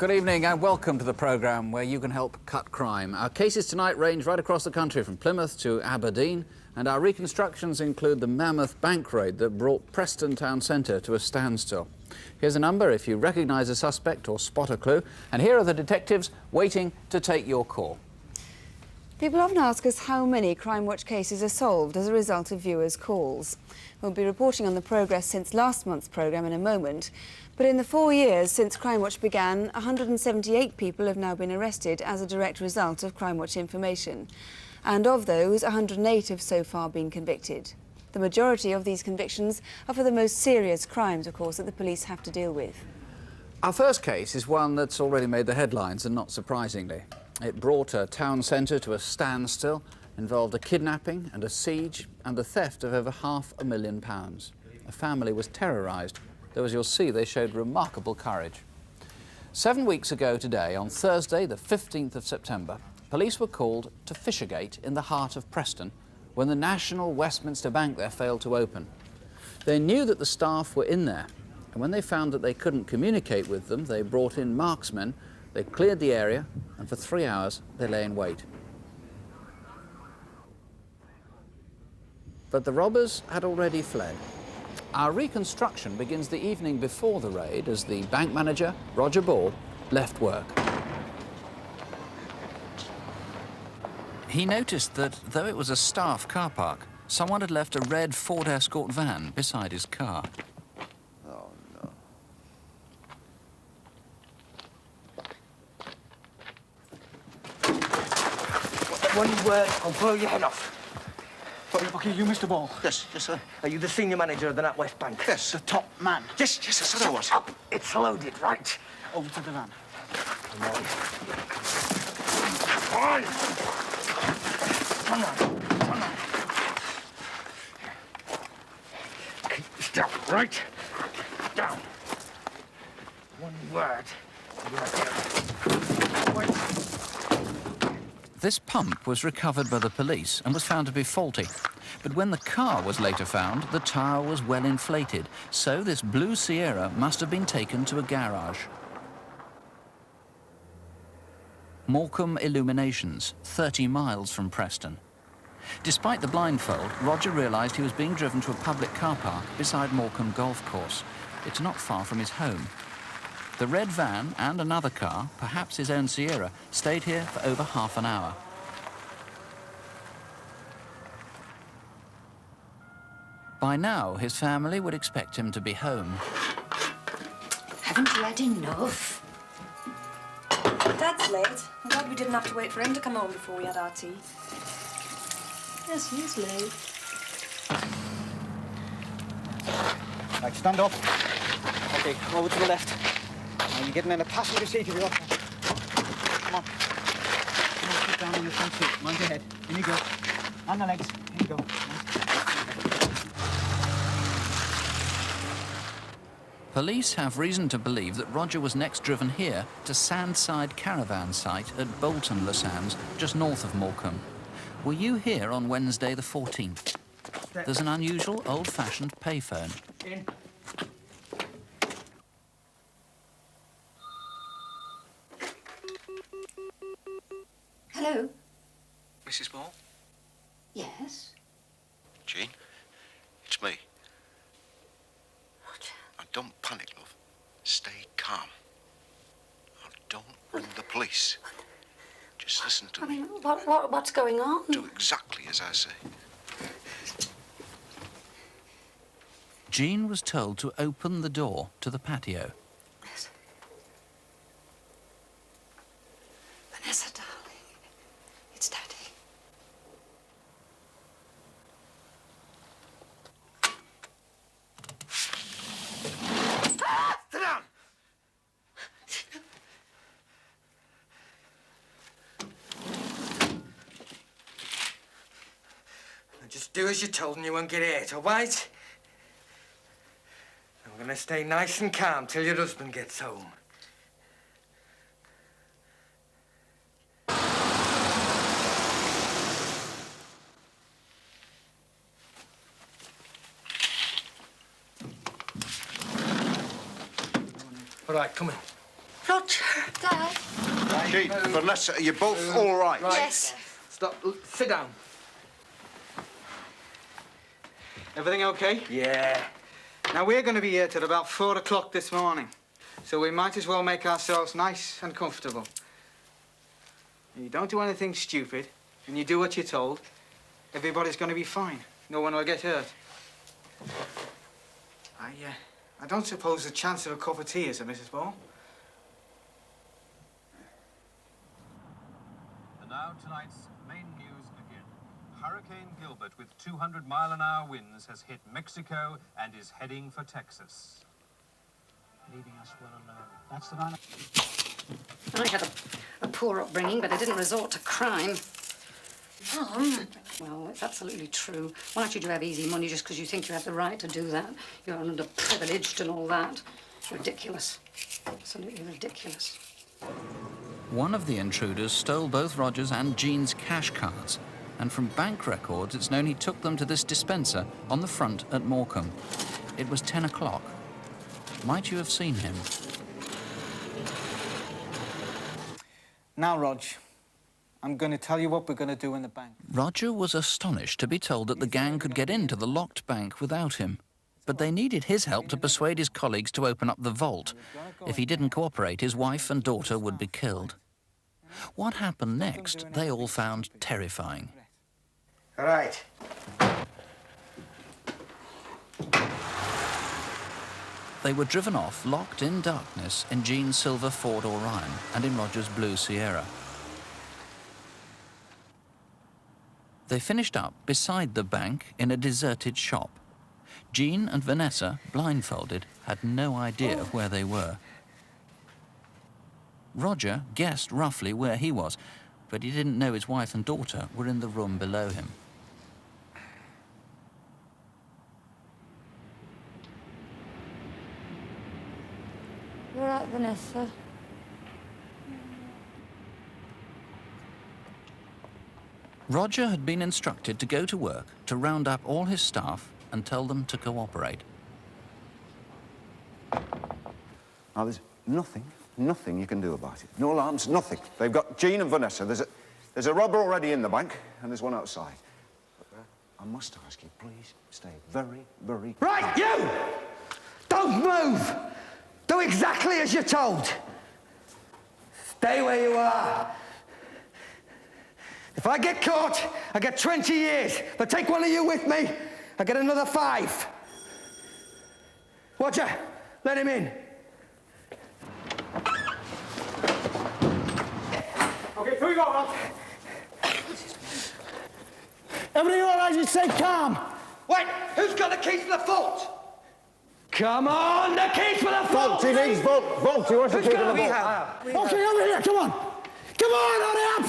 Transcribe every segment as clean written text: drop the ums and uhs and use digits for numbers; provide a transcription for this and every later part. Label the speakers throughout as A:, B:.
A: Good evening and welcome to the programme where you can help cut crime. Our cases tonight range right across the country from Plymouth to Aberdeen, and our reconstructions include the mammoth bank raid that brought Preston town centre to a standstill. Here's a number if you recognise a suspect or spot a clue, and here are the detectives waiting to take your call.
B: People often ask us how many Crimewatch cases are solved as a result of viewers' calls. We'll be reporting on the progress since last month's programme in a moment, but in the 4 years since Crimewatch began, 178 people have now been arrested as a direct result of Crimewatch information. And of those, 108 have so far been convicted. The majority of these convictions are for the most serious crimes, of course, that the police have to deal with.
A: Our first case is one that's already made the headlines, and not surprisingly. It brought a town centre to a standstill, involved a kidnapping and a siege and the theft of over £500,000. A family was terrorised, though as you'll see they showed remarkable courage. 7 weeks ago today, on Thursday the 15th of September, police were called to Fishergate in the heart of Preston when the National Westminster Bank there failed to open. They knew that the staff were in there, and when they found that they couldn't communicate with them, they brought in marksmen. They cleared the area, and for 3 hours they lay in wait. But the robbers had already fled. Our reconstruction begins the evening before the raid as the bank manager, Roger Ball, left work. He noticed that, though it was a staff car park, someone had left a red Ford Escort van beside his car.
C: Oh, no.
D: One word, I'll blow your head off. Okay, you, Mr. Ball.
C: Yes, sir.
D: Are you the senior manager of the NatWest Bank?
C: Yes.
D: The top man?
C: Yes, I said I was.
D: Up. It's loaded, right? Over to the van.
C: Fine.
D: Come on. Okay, stop, right? Down. One word.
A: This pump was recovered by the police and was found to be faulty. But when the car was later found, the tyre was well inflated, so this blue Sierra must have been taken to a garage. Morecambe Illuminations, 30 miles from Preston. Despite the blindfold, Roger realised he was being driven to a public car park beside Morecambe Golf Course. It's not far from his home. The red van and another car, perhaps his own Sierra, stayed here for over half an hour. By now, his family would expect him to be home.
E: Haven't you had enough?
F: Dad's late. I'm glad we didn't have to wait for him to come home before we had our tea.
E: Yes, he is late.
D: Right, stand up. Okay, over to the left. Now you're getting in the passenger seat if you're up. Come on. Come on, sit down in the front seat. Mind your head. In you go. On the legs. In you go.
A: Police have reason to believe that Roger was next driven here to Sandside Caravan site at Bolton Le Sands, just north of Morecambe. Were you here on Wednesday the 14th? There's an unusual old-fashioned payphone.
D: In.
E: Hello?
C: Mrs. Ball?
E: Yes?
C: Jean, it's me.
E: Roger.
C: Now, don't panic, love. Stay calm. Now, don't ring the police. Just listen to me.
E: What's going on?
C: Do exactly as I say.
A: Jean was told to open the door to the patio.
E: Yes. Vanessa, darling. It's Daddy.
D: Sit down! Now just do as you're told and you won't get hurt, all right? I'm gonna stay nice and calm till your husband gets home. All right, come in.
E: Roger. Dad.
C: Jean, Vanessa, are you both all right?
E: Yes.
D: Stop. Sit down. Everything okay?
G: Yeah.
D: Now, we're going to be here till about 4 o'clock this morning, so we might as well make ourselves nice and comfortable. You don't do anything stupid, and you do what you're told, everybody's going to be fine. No one will get hurt. I don't suppose the chance of a cup of tea is there, Mrs. Ball?
H: And now tonight's main news again. Hurricane Gilbert with 200-mile-an-hour winds has hit Mexico and is heading for Texas. Leaving us well alone. That's the line.
E: I had a poor upbringing, but I didn't resort to crime. Mum. Well, it's absolutely true. Why should you have easy money just because you think you have the right to do that? You're underprivileged and all that. It's ridiculous. Absolutely ridiculous.
A: One of the intruders stole both Roger's and Jean's cash cards, and from bank records it's known he took them to this dispenser on the front at Morecambe. It was 10 o'clock. Might you have seen him?
D: Now, Rog, I'm going to tell you what we're going to do in the bank.
A: Roger was astonished to be told that the gang could get into the locked bank without him. But they needed his help to persuade his colleagues to open up the vault. If he didn't cooperate, his wife and daughter would be killed. What happened next, they all found terrifying.
G: All right.
A: They were driven off, locked in darkness, in Jean's silver Ford Orion and in Roger's blue Sierra. They finished up beside the bank in a deserted shop. Jean and Vanessa, blindfolded, had no idea where they were. Roger guessed roughly where he was, but he didn't know his wife and daughter were in the room below him.
I: You're right, Vanessa.
A: Roger had been instructed to go to work to round up all his staff and tell them to cooperate.
C: Now, there's nothing you can do about it. No alarms, nothing. They've got Jean and Vanessa. There's a robber already in the bank, and there's one outside. But I must ask you, please stay very, very...
G: Right, you! Don't move! Do exactly as you're told. Stay where you are. If I get caught, I get 20 years. If I take one of you with me, I get another 5. Roger, let him in.
D: Okay, here we go, Rog.
G: Everybody all right? You stay calm. Wait, who's got the keys for the vault? Come on, the keys for the vault!
C: He needs vault. He wants to keep in the vault.
G: Okay, over here, come on. Come on, hurry up!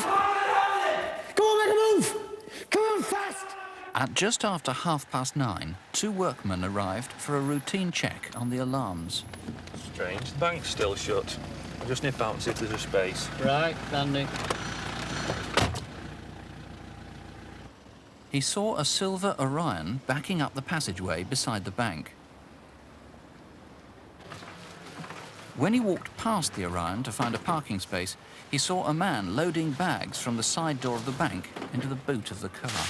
G: Come on, make a move! Come on, fast!
A: At just after 9:30, 2 workmen arrived for a routine check on the alarms.
J: Strange, the bank's still shut. I'll just nip out and see if there's a space.
A: Right, landing. He saw a silver Orion backing up the passageway beside the bank. When he walked past the Orion to find a parking space, he saw a man loading bags from the side door of the bank into the boot of the car.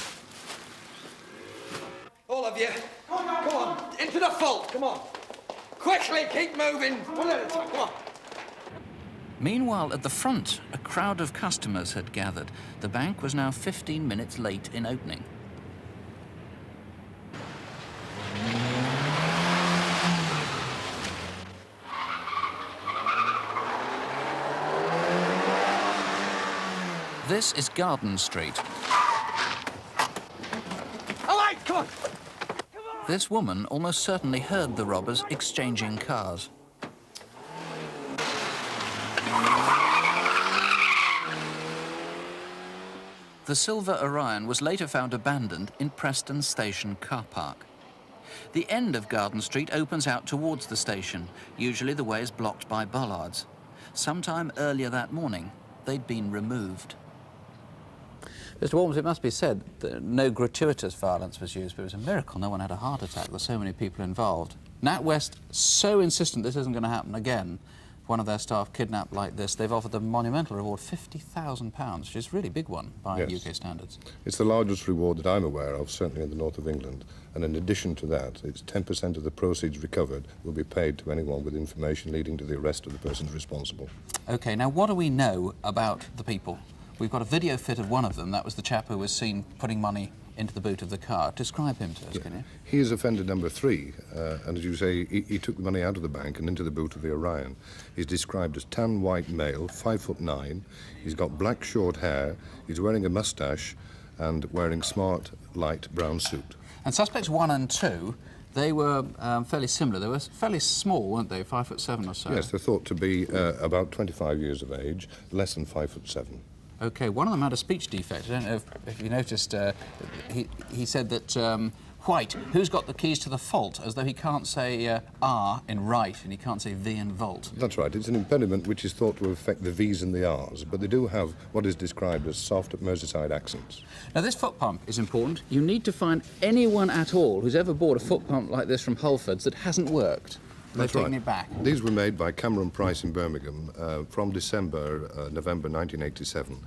G: All of you, come on, into the vault, come on. Quickly, keep moving. One at a time, come on.
A: Meanwhile, at the front, a crowd of customers had gathered. The bank was now 15 minutes late in opening. This is Garden Street.
G: All right, come on.
A: This woman almost certainly heard the robbers exchanging cars. The silver Orion was later found abandoned in Preston Station car park. The end of Garden Street opens out towards the station. Usually the way is blocked by bollards. Sometime earlier that morning, they'd been removed. Mr. Walms, it must be said that no gratuitous violence was used, but it was a miracle no one had a heart attack with so many people involved. Nat West so insistent this isn't going to happen again one of their staff kidnapped like this, they've offered the monumental reward, £50,000, which is a really big one by UK standards.
K: It's the largest reward that I'm aware of, certainly in the north of England. And in addition to that, it's 10% of the proceeds recovered will be paid to anyone with information leading to the arrest of the persons responsible. OK,
A: now what do we know about the people? We've got a video fit of one of them. That was the chap who was seen putting money into the boot of the car. Describe him to us, can you?
K: He is offender number 3, and as you say, he took the money out of the bank and into the boot of the Orion. He's described as tan white male, 5'9". He's got black short hair, he's wearing a moustache and wearing smart light brown suit.
A: And suspects 1 and 2, they were fairly similar. They were fairly small, weren't they? 5'7" or so.
K: Yes, they're thought to be about 25 years of age, less than 5'7".
A: OK, one of them had a speech defect. I don't know if you noticed, he said that, White, who's got the keys to the fault, as though he can't say R in right and he can't say V in vault.
K: That's right. It's an impediment which is thought to affect the V's and the R's, but they do have what is described as soft Merseyside accents.
A: Now, this foot pump is important. You need to find anyone at all who's ever bought a foot pump like this from Halfords that hasn't worked.
K: That's
A: They've
K: right.
A: taken it back.
K: These were made by Cameron Price in Birmingham from November 1987.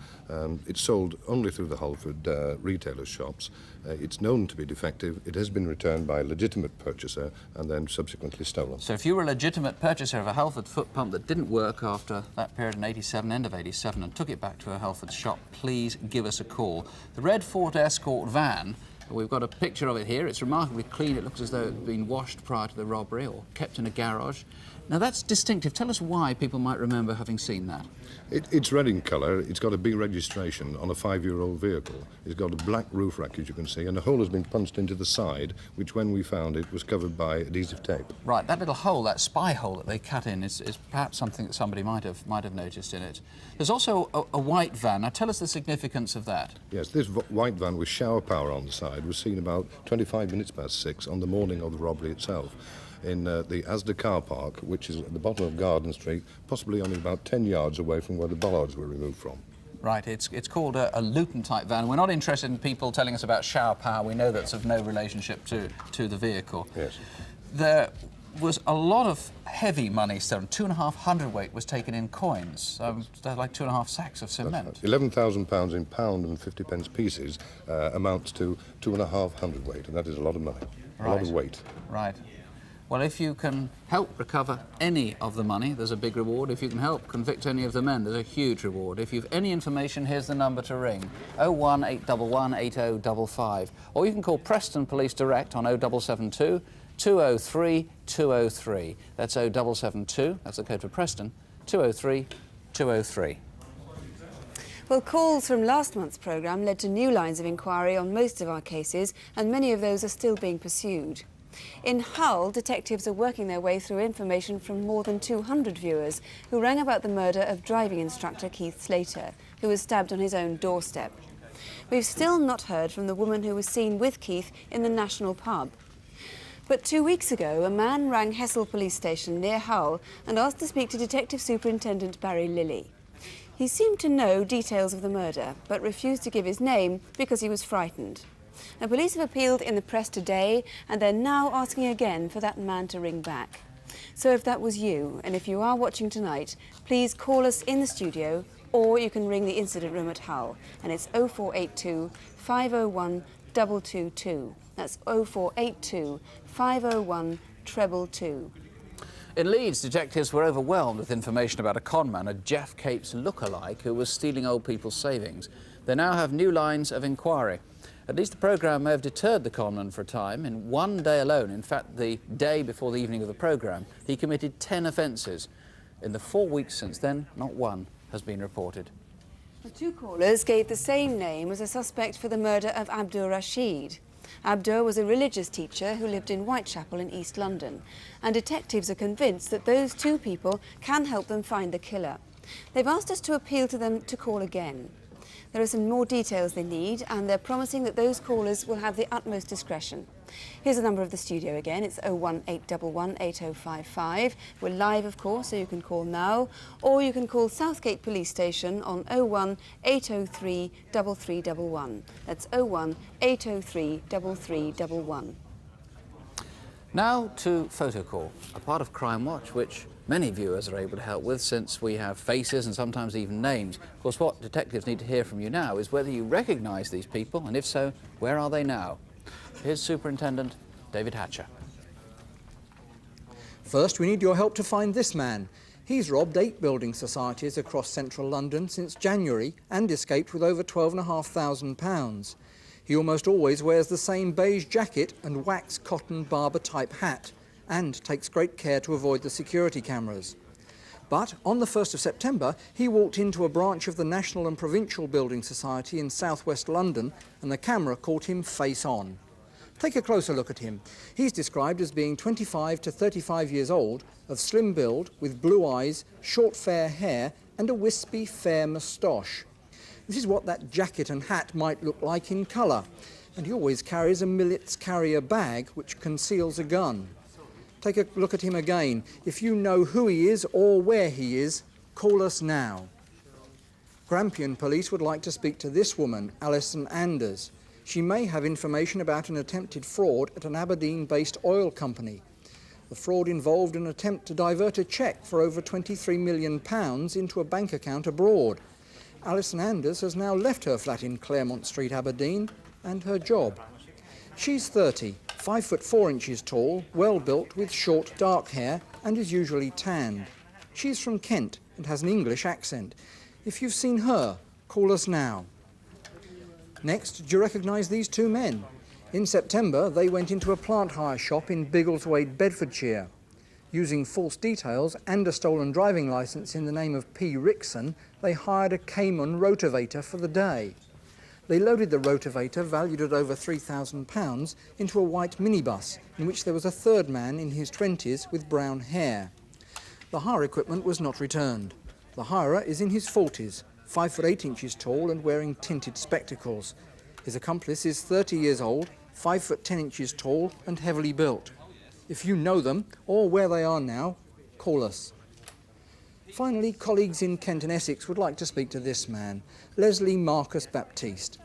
K: It's sold only through the Halford retailer shops. It's known to be defective. It has been returned by a legitimate purchaser and then subsequently stolen.
A: So if you were a legitimate purchaser of a Halford foot pump that didn't work after that period in 87, end of 87, and took it back to a Halford shop, please give us a call. The red Ford Escort van, we've got a picture of it here. It's remarkably clean. It looks as though it had been washed prior to the robbery or kept in a garage. Now, that's distinctive. Tell us why people might remember having seen that.
K: It's red in colour. It's got a B registration on a 5-year-old vehicle. It's got a black roof rack, as you can see, and a hole has been punched into the side, which, when we found it, was covered by adhesive tape.
A: Right, that little hole, that spy hole that they cut in, is perhaps something that somebody might have noticed in it. There's also a white van. Now, tell us the significance of that.
K: Yes, this white van with shower power on the side was seen about 25 minutes past 6 on the morning of the robbery itself in the Asda car park, which is at the bottom of Garden Street, possibly only about 10 yards away from where the bollards were removed from.
A: Right, it's called a Luton-type van. We're not interested in people telling us about shower power. We know that's of no relationship to the vehicle.
K: Yes.
A: There was a lot of heavy money stolen. 2.5 hundredweight was taken in coins, like 2.5 sacks of cement.
K: £11,000 in pound and 50p pieces amounts to 2.5 hundredweight, and that is a lot of money, a lot of weight.
A: Right. Well, if you can help recover any of the money, there's a big reward. If you can help convict any of the men, there's a huge reward. If you've any information, here's the number to ring, 01811 8055. Or you can call Preston Police direct on 0772 203 203. That's 0772, that's the code for Preston, 203 203.
B: Well, calls from last month's programme led to new lines of inquiry on most of our cases, and many of those are still being pursued. In Hull, detectives are working their way through information from more than 200 viewers who rang about the murder of driving instructor Keith Slater, who was stabbed on his own doorstep. We've still not heard from the woman who was seen with Keith in the National Pub. But 2 weeks ago, a man rang Hessel Police Station near Hull and asked to speak to Detective Superintendent Barry Lilly. He seemed to know details of the murder, but refused to give his name because he was frightened. Now, police have appealed in the press today, and they're now asking again for that man to ring back. So if that was you, and if you are watching tonight, please call us in the studio, or you can ring the incident room at Hull, and it's 0482 501 222. That's 0482 501 222.
A: In Leeds, detectives were overwhelmed with information about a conman, a Jeff Capes look-alike, who was stealing old people's savings. They now have new lines of inquiry. At least the programme may have deterred the conman for a time. In one day alone, in fact, the day before the evening of the programme, he committed 10 offences. In the 4 weeks since then, not one has been reported.
B: The two callers gave the same name as a suspect for the murder of Abdur Rashid. Abdur was a religious teacher who lived in Whitechapel in East London, and detectives are convinced that those two people can help them find the killer. They've asked us to appeal to them to call again. There are some more details they need, and they're promising that those callers will have the utmost discretion. Here's the number of the studio again. It's 01811 8055. We're live, of course, so you can call now, or you can call Southgate Police Station on 01803 3311. That's 01803 3311.
A: Now to Photo Call, a part of Crimewatch which many viewers are able to help with, since we have faces and sometimes even names. Of course, what detectives need to hear from you now is whether you recognise these people, and if so, where are they now? Here's Superintendent David Hatcher.
L: First, we need your help to find this man. He's robbed 8 building societies across central London since January and escaped with over £12,500. He almost always wears the same beige jacket and wax cotton barber-type hat, and takes great care to avoid the security cameras. But on the 1st of September, he walked into a branch of the National and Provincial Building Society in southwest London, and the camera caught him face on. Take a closer look at him. He's described as being 25 to 35 years old, of slim build, with blue eyes, short fair hair and a wispy fair moustache. This is what that jacket and hat might look like in colour, and he always carries a millets carrier bag which conceals a gun. Take a look at him again. If you know who he is or where he is, call us now. Grampian Police would like to speak to this woman, Alison Anders. She may have information about an attempted fraud at an Aberdeen-based oil company. The fraud involved an attempt to divert a cheque for over £23 million into a bank account abroad. Alison Anders has now left her flat in Claremont Street, Aberdeen, and her job. She's 30, 5 foot 4 inches tall, well built with short dark hair, and is usually tanned. She's from Kent and has an English accent. If you've seen her, call us now. Next, do you recognise these 2 men? In September, they went into a plant hire shop in Biggleswade, Bedfordshire. Using false details and a stolen driving licence in the name of P. Rickson, they hired a Cayman rotavator for the day. They loaded the rotavator, valued at over £3,000, into a white minibus, in which there was a third man in his 20s with brown hair. The hire equipment was not returned. The hirer is in his 40s, 5 foot 8 inches tall and wearing tinted spectacles. His accomplice is 30 years old, 5 foot 10 inches tall and heavily built. If you know them or where they are now, call us. Finally, colleagues in Kent and Essex would like to speak to this man, Leslie Marcus Baptiste.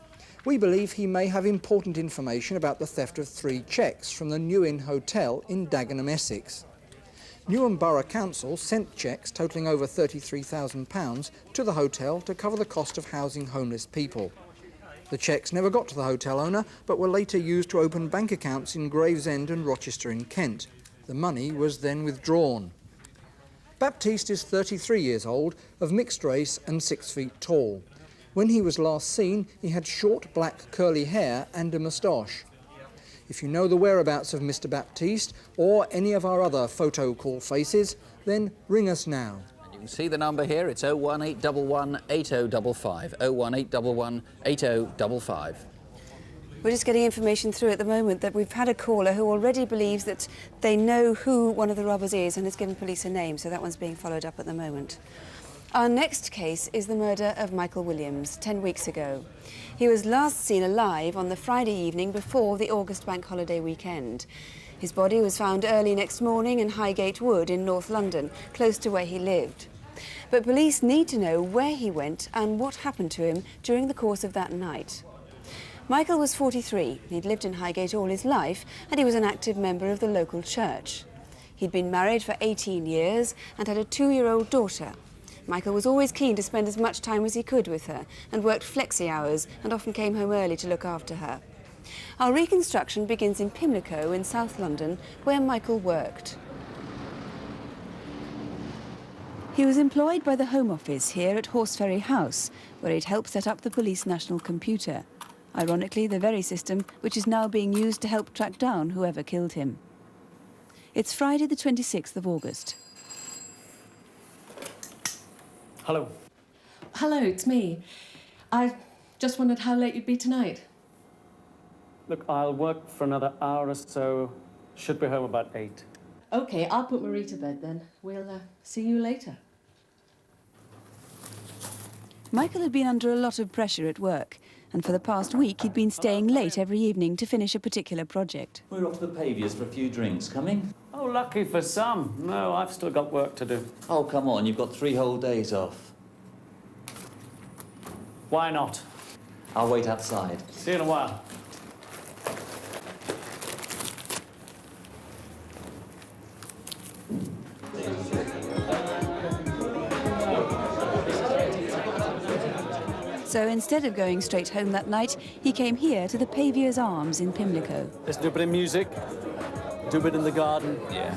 L: We believe he may have important information about the theft of 3 cheques from the New Inn Hotel in Dagenham, Essex. Newham Borough Council sent cheques totalling over £33,000 to the hotel to cover the cost of housing homeless people. The cheques never got to the hotel owner, but were later used to open bank accounts in Gravesend and Rochester in Kent. The money was then withdrawn. Baptiste is 33 years old, of mixed race and 6 feet tall. When he was last seen, he had short black curly hair and a moustache. If you know the whereabouts of Mr. Baptiste or any of our other photo call faces, then ring us now.
A: You can see the number here. It's 01811 8055. 01811 8055.
B: We're just getting information through at the moment that we've had a caller who already believes that they know who one of the robbers is and has given police a name, so that one's being followed up at the moment. Our next case is the murder of Michael Williams 10 weeks ago. He was last seen alive on the Friday evening before the August bank holiday weekend. His body was found early next morning in Highgate Wood in North London, close to where he lived. But police need to know where he went and what happened to him during the course of that night. Michael was 43. He'd lived in Highgate all his life and he was an active member of the local church. He'd been married for 18 years and had a 2-year-old daughter. Michael was always keen to spend as much time as he could with her and worked flexi hours and often came home early to look after her. Our reconstruction begins in Pimlico in South London, where Michael worked. He was employed by the Home Office here at Horseferry House, where he'd helped set up the police national computer. Ironically, the very system which is now being used to help track down whoever killed him. It's Friday the 26th of August.
M: Hello. Hello, it's me. I just wondered how late you'd be tonight.
N: Look, I'll work for another hour or so. Should be home about 8.
M: OK, I'll put Marie to bed then. We'll see you later.
B: Michael had been under a lot of pressure at work, and for the past week he'd been staying late every evening to finish a particular project.
O: We're off the Pavias for a few drinks. Coming?
N: Oh, lucky for some. No, I've still got work to do.
O: Oh, come on. You've got 3 whole days off.
N: Why not?
O: I'll wait outside.
N: See you in a while.
B: So instead of going straight home that night, he came here to the Paviour's Arms in Pimlico.
N: Let's do a bit of music, do a bit in the garden.
O: Yeah.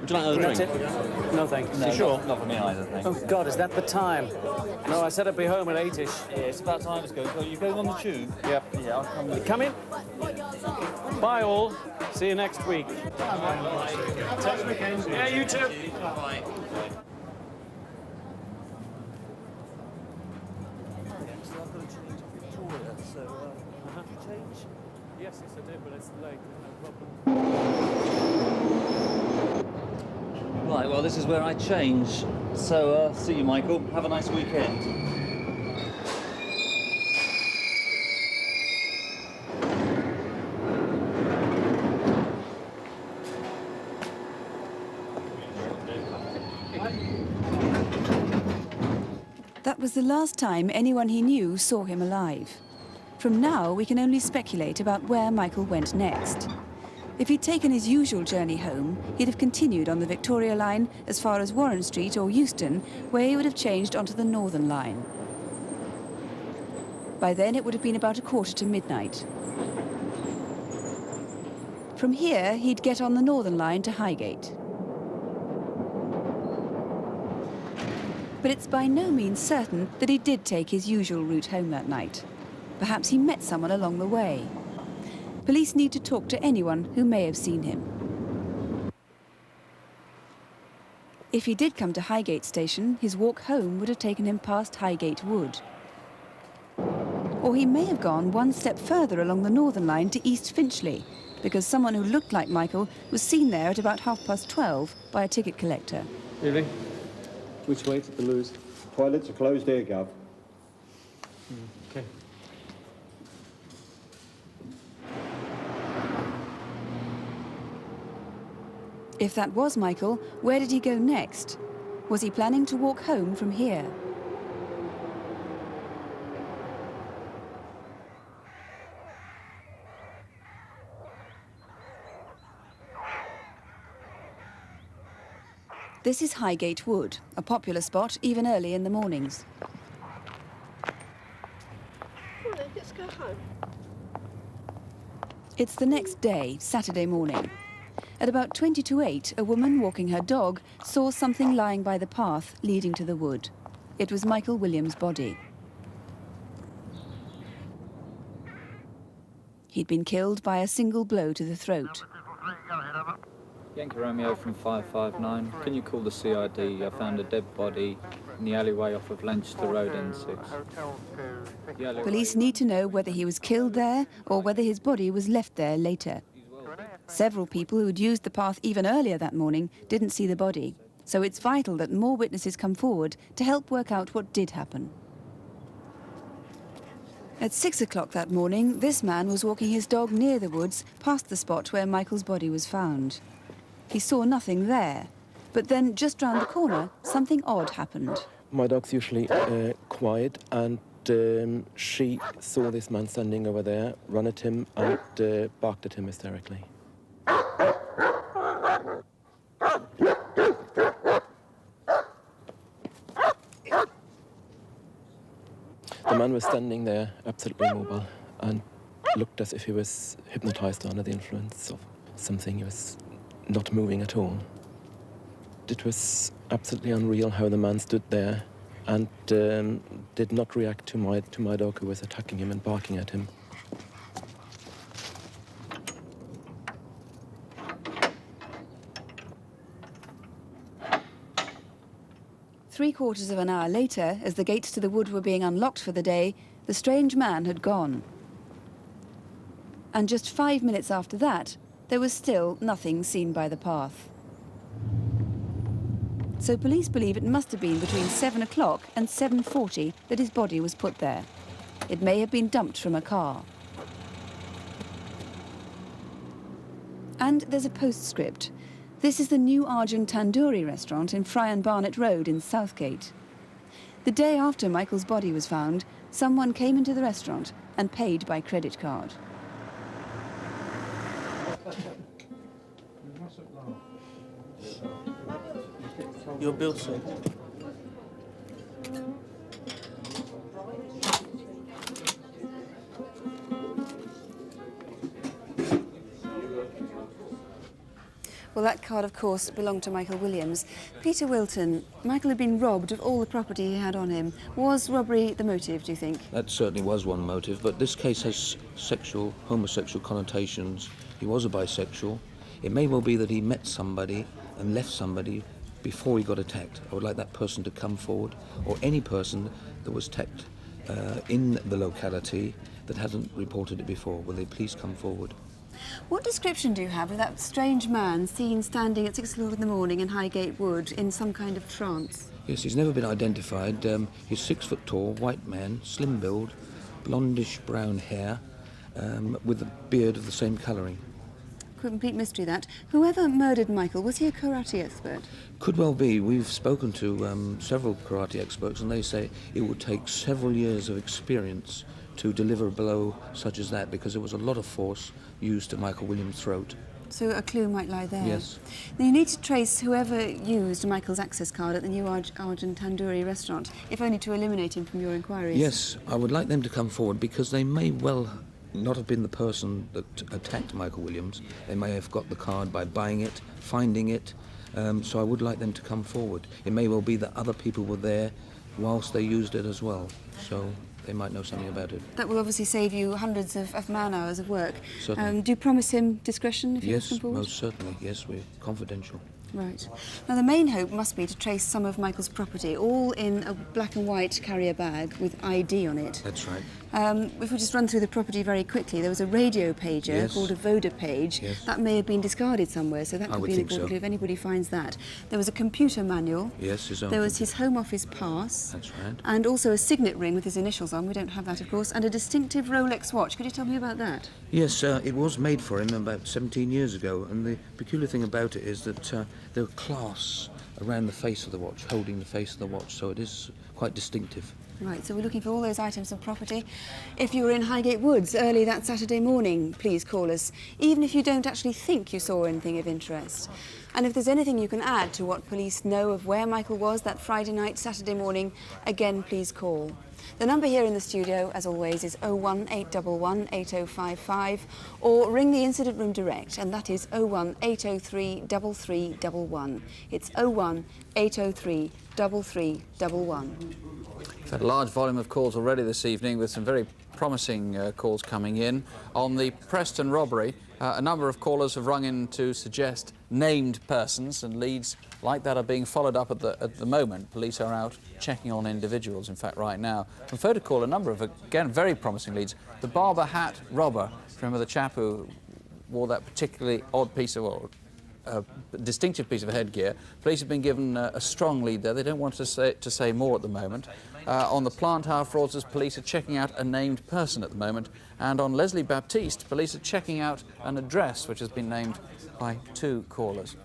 O: Would you like another drink?
N: That's it? No, thanks.
O: No,
N: You sure?
O: Not for me either, thanks.
N: Oh, God, is that the time? No, I said I'd be home at 8-ish.
O: Yeah, it's about time to go. So you're going on the tube?
N: Yep.
O: Yeah, I'll come with
N: You coming? Bye, all. See you next week. Yeah, you too.
O: Bye.
N: Yes, yes, I did, but it's late. No problem.
O: Right, well, this is where I change. So, see you, Michael. Have a nice weekend.
B: That was the last time anyone he knew saw him alive. From now, we can only speculate about where Michael went next. If he'd taken his usual journey home, he'd have continued on the Victoria line as far as Warren Street or Euston, where he would have changed onto the Northern line. By then, it would have been about midnight. From here, he'd get on the Northern line to Highgate. But it's by no means certain that he did take his usual route home that night. Perhaps he met someone along the way. Police need to talk to anyone who may have seen him. If he did come to Highgate Station, his walk home would have taken him past Highgate Wood. Or he may have gone one step further along the Northern line to East Finchley, because someone who looked like Michael was seen there at about 12:30 by a ticket collector.
N: Really? Which way to the Lewis?
P: Toilets are closed here, Gov.
N: Okay.
B: If that was Michael, where did he go next? Was he planning to walk home from here? This is Highgate Wood, a popular spot even early in the mornings.
F: Come on, let's go home.
B: It's the next day, Saturday morning. At about 8:20, a woman walking her dog saw something lying by the path leading to the wood. It was Michael Williams' body. He'd been killed by a single blow to the throat.
Q: Yankee Romeo from 559. Can you call the CID? I found a dead body in the alleyway off of Lanchester Road, N6.
B: Police need to know whether he was killed there or whether his body was left there later. Several people who'd used the path even earlier that morning didn't see the body, so it's vital that more witnesses come forward to help work out what did happen. At 6 o'clock that morning, this man was walking his dog near the woods past the spot where Michael's body was found. He saw nothing there, but then just round the corner, something odd happened.
R: My dog's usually quiet, and she saw this man standing over there, run at him and barked at him hysterically. The man was standing there, absolutely immobile, and looked as if he was hypnotized under the influence of something. He was not moving at all. It was absolutely unreal how the man stood there and did not react to my dog, who was attacking him and barking at him.
B: Three-quarters of an hour later, as the gates to the wood were being unlocked for the day, the strange man had gone. And just 5 minutes after that, there was still nothing seen by the path. So police believe it must have been between 7 o'clock and 7:40 that his body was put there. It may have been dumped from a car. And there's a postscript. This is the New Arjun Tandoori restaurant in Fry and Barnet Road in Southgate. The day after Michael's body was found, someone came into the restaurant and paid by credit card.
J: Your bill, sir.
B: Well, that card, of course, belonged to Michael Williams. Peter Wilton, Michael had been robbed of all the property he had on him. Was robbery the motive, do you think?
S: That certainly was one motive, but this case has homosexual connotations. He was a bisexual. It may well be that he met somebody and left somebody before he got attacked. I would like that person to come forward, or any person that was attacked in the locality that hasn't reported it before. Will they please come forward?
B: What description do you have of that strange man seen standing at 6 o'clock in the morning in Highgate Wood in some kind of trance?
S: Yes, he's never been identified. He's 6 foot tall, white man, slim build, blondish brown hair, with a beard of the same colouring.
B: Complete mystery, that. Whoever murdered Michael, was he a karate expert?
S: Could well be. We've spoken to several karate experts, and they say it would take several years of experience to deliver a blow such as that, because there was a lot of force used to Michael Williams' throat.
B: So a clue might lie there.
S: Yes.
B: Now you need to trace whoever used Michael's access card at the new Argent Tandoori restaurant, if only to eliminate him from your inquiries.
S: Yes, I would like them to come forward, because they may well not have been the person that attacked Michael Williams. They may have got the card by buying it, finding it, so I would like them to come forward. It may well be that other people were there whilst they used it as well, so they might know something about it.
B: That will obviously save you hundreds of man-hours of work.
S: Certainly.
B: Do you promise him discretion if you come
S: Yes,
B: forward?
S: most certainly. Yes, we're confidential.
B: Right. Now, the main hope must be to trace some of Michael's property, all in a black and white carrier bag with ID on it.
S: That's right.
B: If we just run through the property very quickly, there was a radio pager
S: Yes.
B: called a Voda page.
S: Yes.
B: That may have been discarded somewhere, so that
S: I
B: could
S: would
B: be an
S: think
B: important
S: so.
B: clue if anybody finds that. There was a computer manual.
S: Yes, his own.
B: There was his Home Office pass.
S: That's right.
B: And also a signet ring with his initials on. We don't have that, of course. And a distinctive Rolex watch. Could you tell me about that?
S: Yes, it was made for him about 17 years ago, and the peculiar thing about it is that there were clasps around the face of the watch, holding the face of the watch, so it is quite distinctive.
B: Right, so we're looking for all those items of property. If you were in Highgate Woods early that Saturday morning, please call us, even if you don't actually think you saw anything of interest. And if there's anything you can add to what police know of where Michael was that Friday night, Saturday morning, again, please call. The number here in the studio, as always, is 01811 8055, or ring the incident room direct, and that is 01803 3311. It's 01803 3311.
A: We've had a large volume of calls already this evening, with some very promising calls coming in. On the Preston robbery, a number of callers have rung in to suggest named persons, and leads like that are being followed up at the moment. Police are out checking on individuals, in fact, right now. From photo call, a number of, again, very promising leads. The barber hat robber, remember the chap who wore that particularly odd piece of, or distinctive piece of headgear. Police have been given a strong lead there. They don't want to say more at the moment. On the plant hire fraudsters, police are checking out a named person at the moment. And on Leslie Baptiste, police are checking out an address which has been named by 2 callers.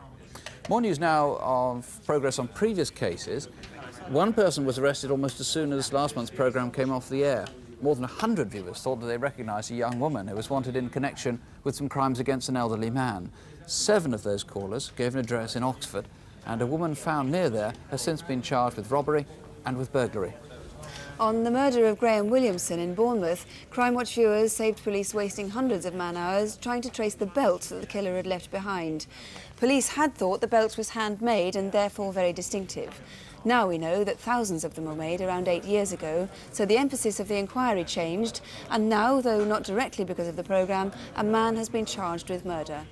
A: More news now of progress on previous cases. One person was arrested almost as soon as last month's programme came off the air. More than 100 viewers thought that they recognised a young woman who was wanted in connection with some crimes against an elderly man. 7 of those callers gave an address in Oxford, and a woman found near there has since been charged with robbery and with burglary.
B: On the murder of Graham Williamson in Bournemouth, Crimewatch viewers saved police wasting hundreds of man-hours trying to trace the belt that the killer had left behind. Police had thought the belt was handmade and therefore very distinctive. Now we know that thousands of them were made around 8 years ago, so the emphasis of the inquiry changed, and now, though not directly because of the programme, a man has been charged with murder.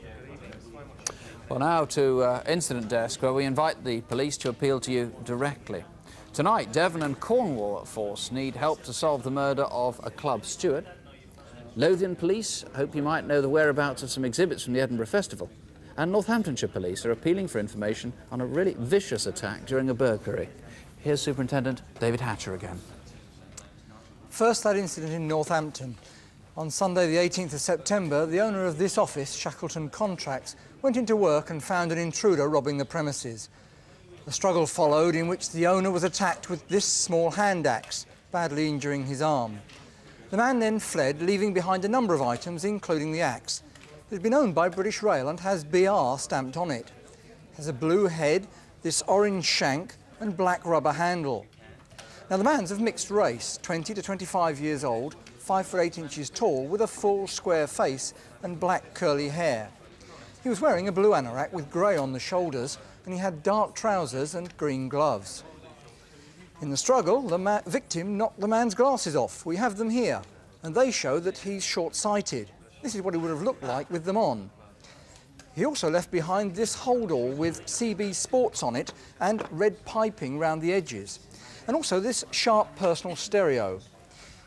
A: Well, now to Incident Desk, where we invite the police to appeal to you directly. Tonight, Devon and Cornwall Force need help to solve the murder of a club steward. Lothian Police hope you might know the whereabouts of some exhibits from the Edinburgh Festival. And Northamptonshire Police are appealing for information on a really vicious attack during a burglary. Here's Superintendent David Hatcher again.
L: First, that incident in Northampton. On Sunday the 18th of September, the owner of this office, Shackleton Contracts, went into work and found an intruder robbing the premises. A struggle followed in which the owner was attacked with this small hand axe, badly injuring his arm. The man then fled, leaving behind a number of items, including the axe. It has been owned by British Rail and has BR stamped on it. It has a blue head, this orange shank and black rubber handle. Now, the man's of mixed race, 20 to 25 years old, 5 foot 8 inches tall, with a full square face and black curly hair. He was wearing a blue anorak with grey on the shoulders, and he had dark trousers and green gloves. In the struggle, the victim knocked the man's glasses off. We have them here, and they show that he's short-sighted. This is what he would have looked like with them on. He also left behind this holdall with CB Sports on it and red piping round the edges, and also this sharp personal stereo.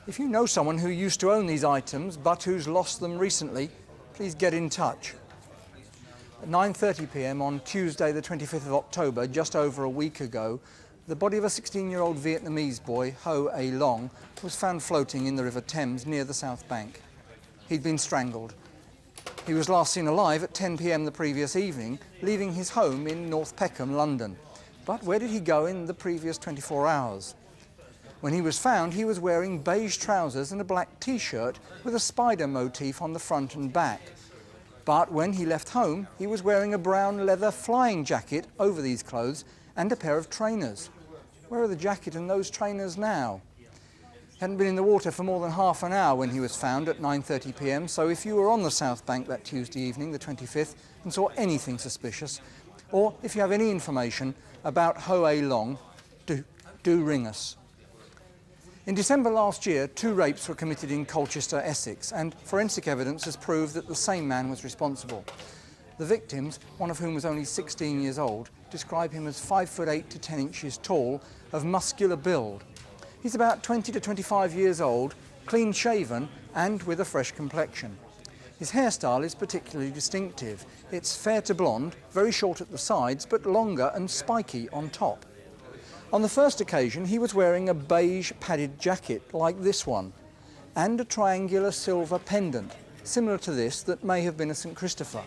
L: If you know someone who used to own these items but who's lost them recently, please get in touch. At 9:30 p.m. on Tuesday the 25th of October, just over a week ago, the body of a 16-year-old Vietnamese boy, Ho A Long, was found floating in the River Thames near the South Bank. He'd been strangled. He was last seen alive at 10 p.m. the previous evening, leaving his home in North Peckham, London. But where did he go in the previous 24 hours? When he was found, he was wearing beige trousers and a black T-shirt with a spider motif on the front and back. But when he left home, he was wearing a brown leather flying jacket over these clothes and a pair of trainers. Where are the jacket and those trainers now? He hadn't been in the water for more than half an hour when he was found at 9:30 p.m, so if you were on the South Bank that Tuesday evening, the 25th, and saw anything suspicious, or if you have any information about Ho A Long, do ring us. In December last year, 2 rapes were committed in Colchester, Essex, and forensic evidence has proved that the same man was responsible. The victims, one of whom was only 16 years old, describe him as 5'8" to 10 inches tall, of muscular build. He's about 20 to 25 years old, clean-shaven and with a fresh complexion. His hairstyle is particularly distinctive. It's fair to blonde, very short at the sides, but longer and spiky on top. On the first occasion, he was wearing a beige padded jacket like this one, and a triangular silver pendant, similar to this, that may have been a St. Christopher.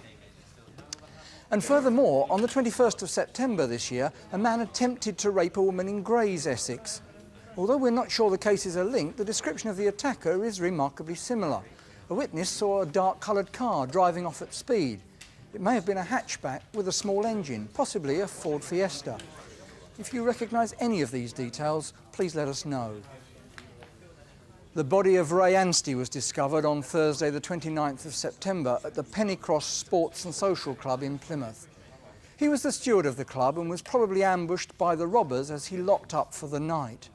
L: And furthermore, on the 21st of September this year, a man attempted to rape a woman in Grays, Essex. Although we're not sure the cases are linked, the description of the attacker is remarkably similar. A witness saw a dark-coloured car driving off at speed. It may have been a hatchback with a small engine, possibly a Ford Fiesta. If you recognise any of these details, please let us know. The body of Ray Anstey was discovered on Thursday the 29th of September at the Pennycross Sports and Social Club in Plymouth. He was the steward of the club and was probably ambushed by the robbers as he locked up for the night.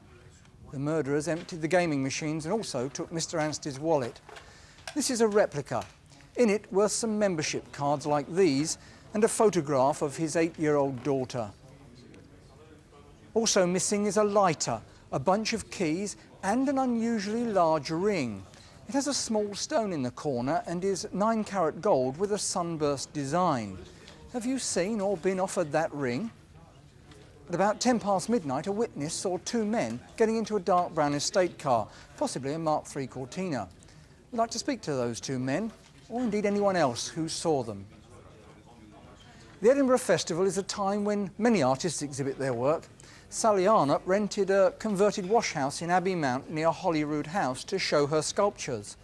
L: The murderers emptied the gaming machines and also took Mr. Anstey's wallet. This is a replica. In it were some membership cards like these and a photograph of his 8-year-old daughter. Also missing is a lighter, a bunch of keys and an unusually large ring. It has a small stone in the corner and is 9-carat gold with a sunburst design. Have you seen or been offered that ring? At about 10 past midnight, a witness saw 2 men getting into a dark brown estate car, possibly a Mark III Cortina. We'd like to speak to those 2 men, or indeed anyone else who saw them. The Edinburgh Festival is a time when many artists exhibit their work. Sally Arnott rented a converted washhouse in Abbey Mount near Holyrood House to show her sculptures.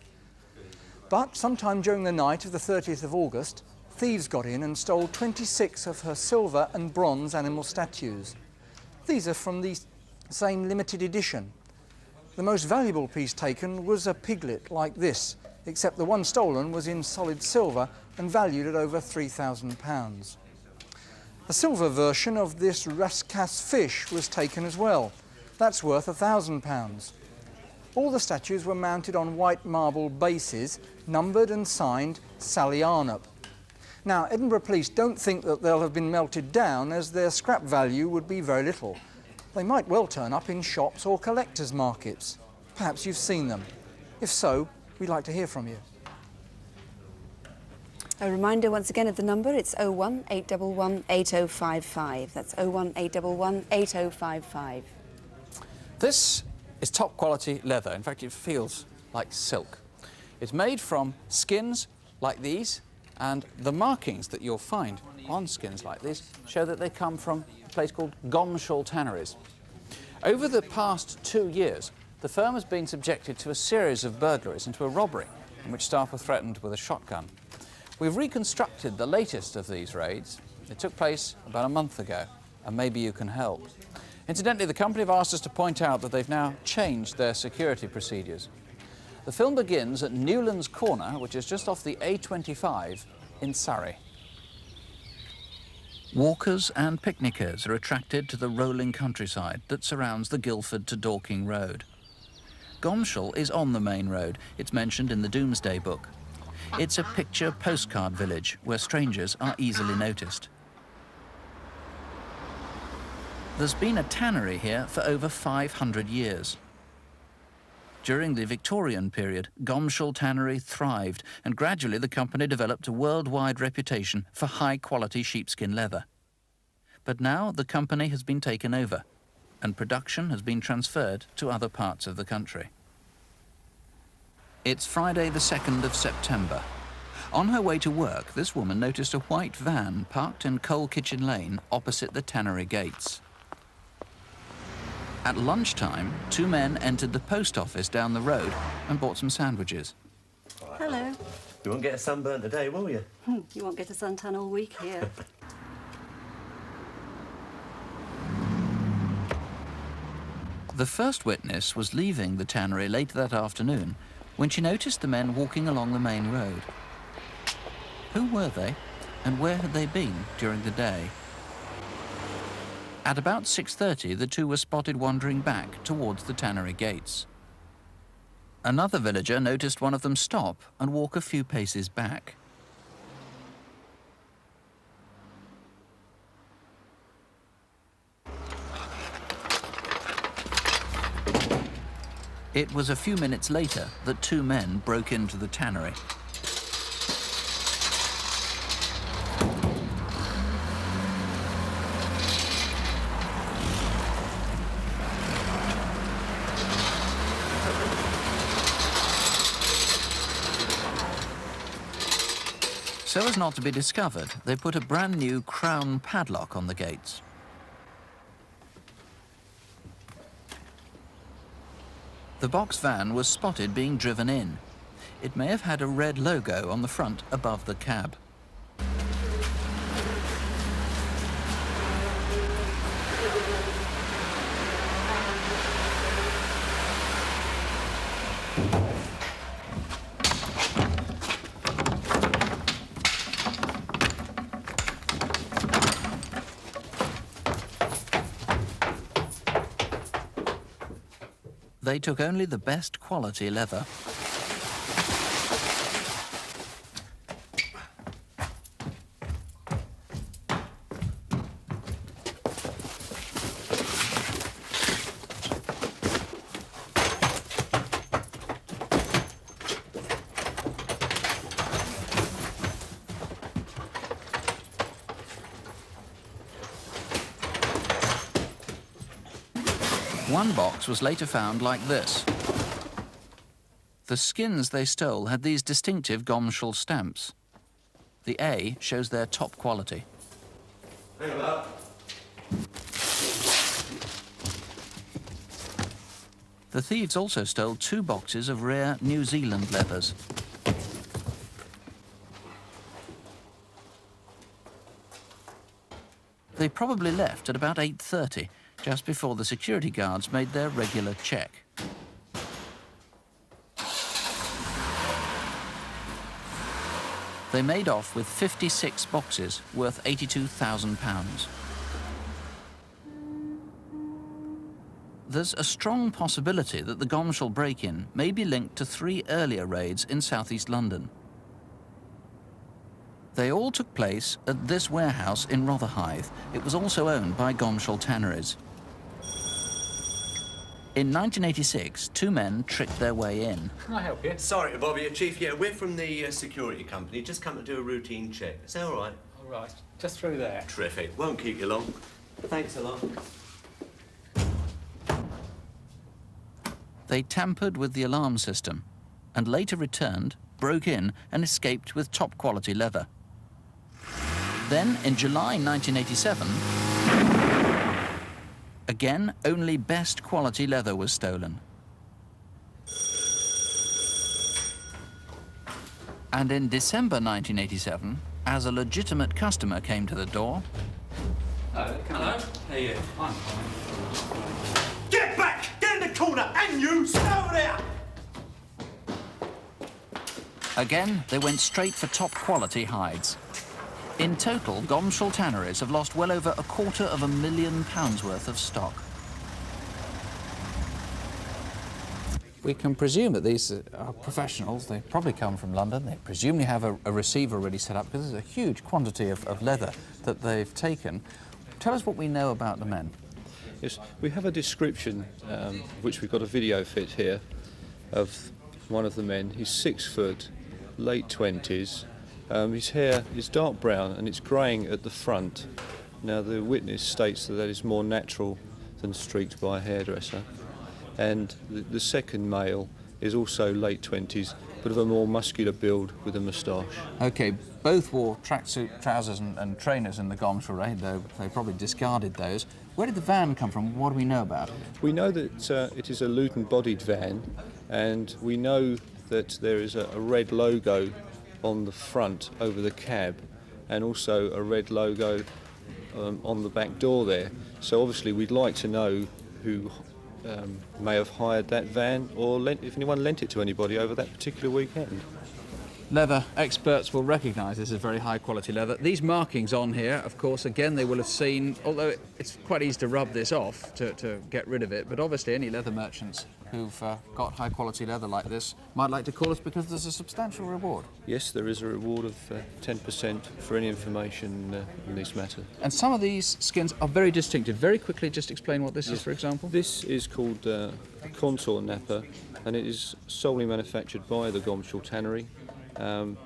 L: But sometime during the night of the 30th of August, thieves got in and stole 26 of her silver and bronze animal statues. These are from the same limited edition. The most valuable piece taken was a piglet like this, except the one stolen was in solid silver and valued at over £3,000. A silver version of this rascasse fish was taken as well. That's worth £1,000. All the statues were mounted on white marble bases, numbered and signed Sally Arnott. Now, Edinburgh Police don't think that they'll have been melted down, as their scrap value would be very little. They might well turn up in shops or collectors' markets. Perhaps you've seen them. If so, we'd like to hear from you.
B: A reminder once again of the number, it's 01 811 8055. That's 01 811 8055.
A: This is top quality leather. In fact, it feels like silk. It's made from skins like these, and the markings that you'll find on skins like these show that they come from a place called Gomshall Tanneries. Over the past 2 years, the firm has been subjected to a series of burglaries and to a robbery in which staff were threatened with a shotgun. We've reconstructed the latest of these raids. It took place about a month ago, and maybe you can help. Incidentally, the company have asked us to point out that they've now changed their security procedures. The film begins at Newlands Corner, which is just off the A25 in Surrey. Walkers and picnickers are attracted to the rolling countryside that surrounds the Guildford to Dorking road. Gomshall is on the main road. It's mentioned in the Domesday Book. It's a picture postcard village where strangers are easily noticed. There's been a tannery here for over 500 years. During the Victorian period, Gomshall Tannery thrived, and gradually the company developed a worldwide reputation for high-quality sheepskin leather. But now the company has been taken over, and production has been transferred to other parts of the country. It's Friday the 2nd of September. On her way to work, this woman noticed a white van parked in Coal Kitchen Lane opposite the tannery gates. At lunchtime, two men entered the post office down the road and bought some sandwiches.
T: Hello.
U: You won't get a sunburn today, will you?
T: You won't get a suntan all week here.
A: The first witness was leaving the tannery late that afternoon when she noticed the men walking along the main road. Who were they, and where had they been during the day? At about 6:30, the two were spotted wandering back towards the tannery gates. Another villager noticed one of them stop and walk a few paces back. It was a few minutes later that two men broke into the tannery. So as not to be discovered, they put a brand new crown padlock on the gates. The box van was spotted being driven in. It may have had a red logo on the front above the cab. They took only the best quality leather. One box was later found like this. The skins they stole had these distinctive Gomshall stamps. The A shows their top quality. The thieves also stole 2 boxes of rare New Zealand leathers. They probably left at about 8:30. Just before the security guards made their regular check. They made off with 56 boxes worth £82,000. There's a strong possibility that the Gomshall break-in may be linked to 3 earlier raids in southeast London. They all took place at this warehouse in Rotherhithe. It was also owned by Gomshall Tanneries. In 1986, 2 men tricked their way in.
U: Can I help you? Sorry to bother you, Chief. Yeah, we're from the security company. Just come to do a routine check. Is that all right?
N: All right. Just through there.
U: Terrific. Won't keep you long. Thanks a lot.
A: They tampered with the alarm system and later returned, broke in and escaped with top-quality leather. Then, in July 1987, again, only best quality leather was stolen. And in December 1987, as a legitimate customer came to the door...
U: Hello. How are you? I'm
G: fine. Get back! Get in the corner! And you! Sit over there!
A: Again, they went straight for top quality hides. In total, Gomshall tanneries have lost well over £250,000 worth of stock. We can presume that these are professionals. They probably come from London. They presumably have a receiver already set up because there's a huge quantity of leather that they've taken. Tell us what we know about the men.
J: Yes, we have a description, which we've got a video fit here, of one of the men. He's 6 foot, late 20s. His hair is dark brown and it's greying at the front. Now the witness states that is more natural than streaked by a hairdresser. And the second male is also late 20s, but of a more muscular build with a moustache.
A: OK, both wore tracksuit trousers and trainers in the Gomshall raid, though they probably discarded those. Where did the van come from? What do we know about it?
J: We know that it is a Luton-bodied van, and we know that there is a red logo on the front over the cab, and also a red logo on the back door there. So obviously we'd like to know who may have hired that van, or if anyone lent it to anybody over that particular weekend.
A: Leather experts will recognise this as very high quality leather. These markings on here, of course, again, they will have seen, although it's quite easy to rub this off to get rid of it, but obviously any leather merchants who've got high quality leather like this might like to call us because there's a substantial reward.
J: Yes, there is a reward of 10% for any information in this matter.
A: And some of these skins are very distinctive. Very quickly, just explain what this is, for example.
J: This is called contour napper, and it is solely manufactured by the Gomshall tannery.
A: And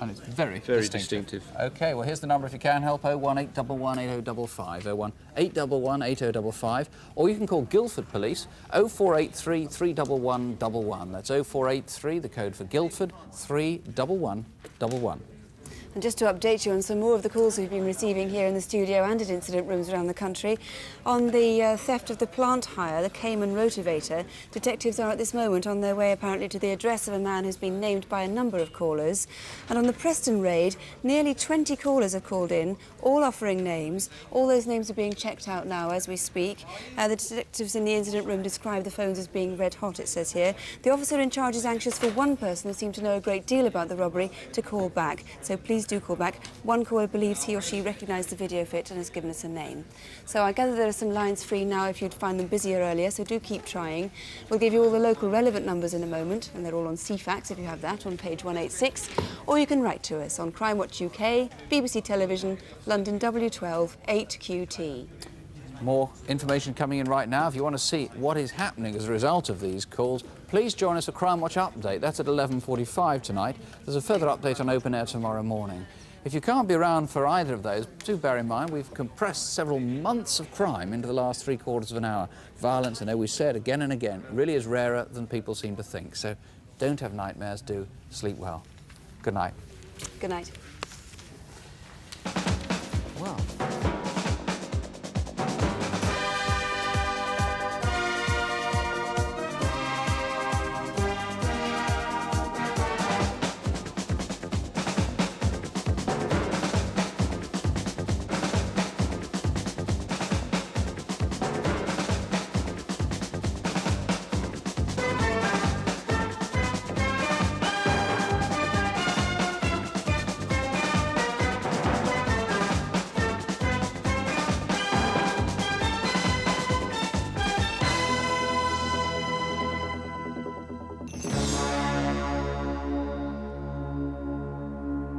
A: it's very
J: distinctive.
A: OK, well, here's the number if you can help, 01811 8055, 01811 8055, or you can call Guildford Police, 0483 311 111. That's 0483, the code for Guildford, 311 111.
B: And just to update you on some more of the calls we've been receiving here in the studio and at incident rooms around the country, on the theft of the plant hire, the Cayman rotavator, detectives are at this moment on their way apparently to the address of a man who's been named by a number of callers. And on the Preston raid, nearly 20 callers have called in, all offering names. All those names are being checked out now as we speak. The detectives in the incident room describe the phones as being red hot, it says here. The officer in charge is anxious for one person who seemed to know a great deal about the robbery to call back. So please do call back. One caller believes he or she recognised the video fit and has given us a name. So I gather there are some lines free now if you'd find them busier earlier, so do keep trying. We'll give you all the local relevant numbers in a moment, and they're all on CFAX if you have that, on page 186. Or you can write to us on Crimewatch UK, BBC Television, London W12 8QT.
A: More information coming in right now. If you want to see what is happening as a result of these calls, please join us at Crimewatch Update. That's at 11:45 tonight. There's a further update on Open Air tomorrow morning. If you can't be around for either of those, do bear in mind we've compressed several months of crime into the last 3/4 of an hour. Violence, I know we say it again and again, really is rarer than people seem to think. So don't have nightmares, do sleep well. Good night.
B: Good night.
A: Well.